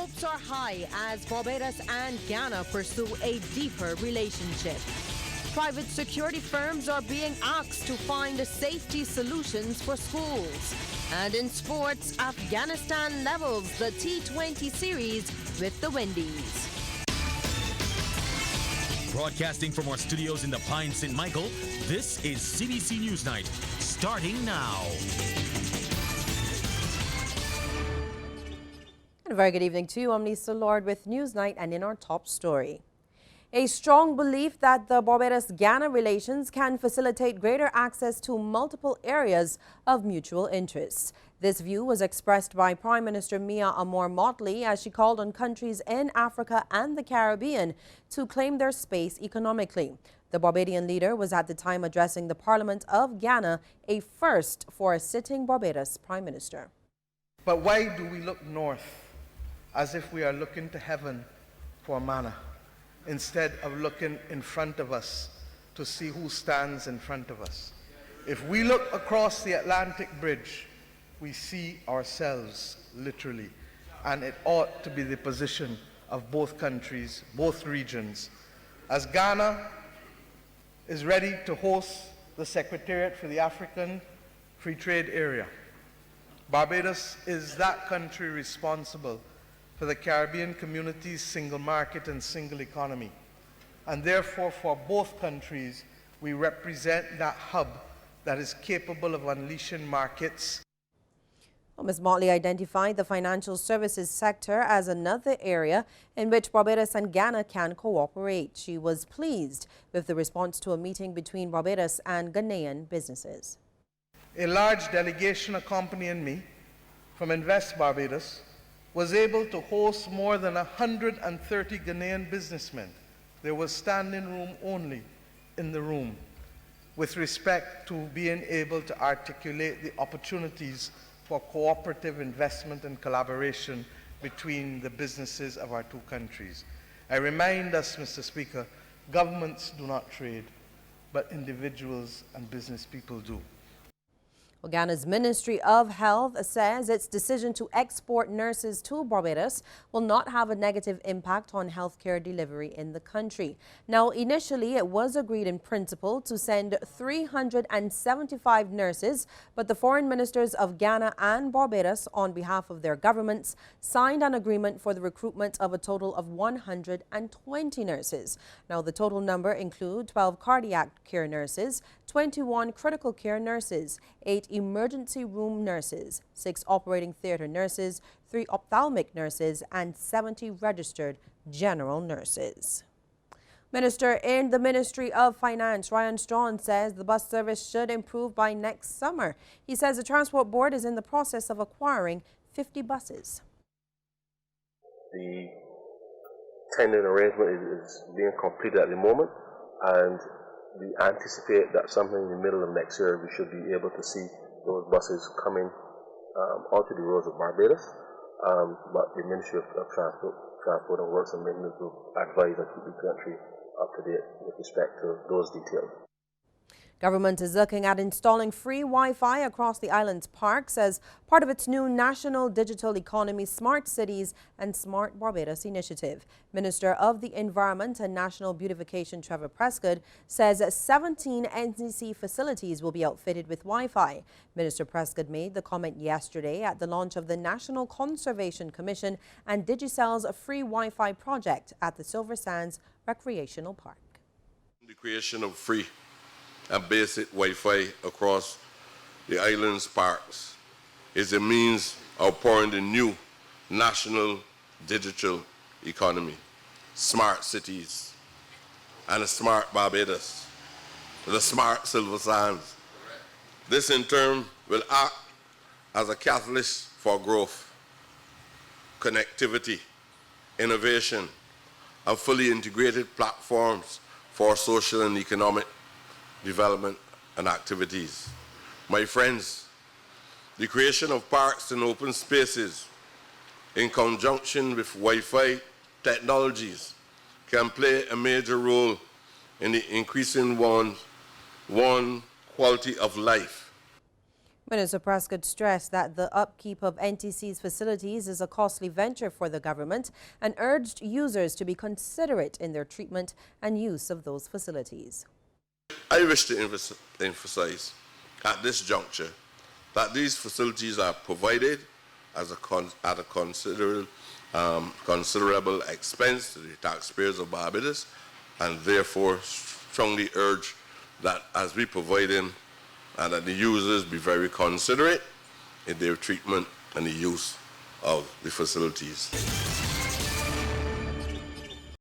hopes are high as Barbados and Ghana pursue a deeper relationship. Private security firms are being asked to find safety solutions for schools. And in sports, Afghanistan levels the T20 series with the Windies. Broadcasting from our studios in the Pine St. Michael, this is CBC Newsnight, starting now. And a very good evening to you. I'm Lisa Lord with Newsnight, and in our top story. A strong belief that the Barbados-Ghana relations can facilitate greater access to multiple areas of mutual interest. This view was expressed by Prime Minister Mia Amor-Motley as she called on countries in Africa and the Caribbean to claim their space economically. The Barbadian leader was at the time addressing the Parliament of Ghana, a first for a sitting Barbados Prime Minister. But why do we look north as if we are looking to heaven for manna, instead of looking in front of us to see who stands in front of us? If we look across the Atlantic Bridge, we see ourselves literally, and it ought to be the position of both countries, both regions. As Ghana is ready to host the Secretariat for the African Free Trade Area, Barbados is that country responsible for the Caribbean community's single market and single economy. And therefore, for both countries, we represent that hub that is capable of unleashing markets. Well, Ms. Motley identified the financial services sector as another area in which Barbados and Ghana can cooperate. She was pleased with the response to a meeting between Barbados and Ghanaian businesses. A large delegation accompanying me from Invest Barbados was able to host more than 130 Ghanaian businessmen. There was standing room only in the room with respect to being able to articulate the opportunities for cooperative investment and collaboration between the businesses of our two countries. I remind us, Mr. Speaker, governments do not trade, but individuals and business people do. Well, Ghana's Ministry of Health says its decision to export nurses to Barbados will not have a negative impact on healthcare delivery in the country. Now, initially, it was agreed in principle to send 375 nurses, but the foreign ministers of Ghana and Barbados, on behalf of their governments, signed an agreement for the recruitment of a total of 120 nurses. Now, the total number includes 12 cardiac care nurses, 21 critical care nurses, 8 emergency room nurses, 6 operating theater nurses, 3 ophthalmic nurses, and 70 registered general nurses. Minister in the Ministry of Finance, Ryan Strawn, says the bus service should improve by next summer. He says the Transport Board is in the process of acquiring 50 buses. The tendering arrangement is being completed at the moment, and we anticipate that sometime in the middle of next year we should be able to see those buses coming onto the roads of Barbados. But the Ministry of Transport and Works and Maintenance will advise and keep the country up to date with respect to those details. Government is looking at installing free Wi-Fi across the island's parks as part of its new National Digital Economy Smart Cities and Smart Barbados initiative. Minister of the Environment and National Beautification Trevor Prescott says 17 NCC facilities will be outfitted with Wi-Fi. Minister Prescott made the comment yesterday at the launch of the National Conservation Commission and Digicel's free Wi-Fi project at the Silver Sands Recreational Park. The creation of free and basic Wi-Fi across the island's parks is a means of powering the new national digital economy, smart cities, and a smart Barbados, the smart Silver Sands. This in turn will act as a catalyst for growth, connectivity, innovation, and fully integrated platforms for social and economic development and activities. My friends, the creation of parks and open spaces in conjunction with Wi-Fi technologies can play a major role in the increasing one quality of life. Minister Prescott stressed that the upkeep of NTC's facilities is a costly venture for the government and urged users to be considerate in their treatment and use of those facilities. I wish to emphasize at this juncture that these facilities are provided as at a considerable expense to the taxpayers of Barbados, and therefore strongly urge that as we provide them, and that the users be very considerate in their treatment and the use of the facilities.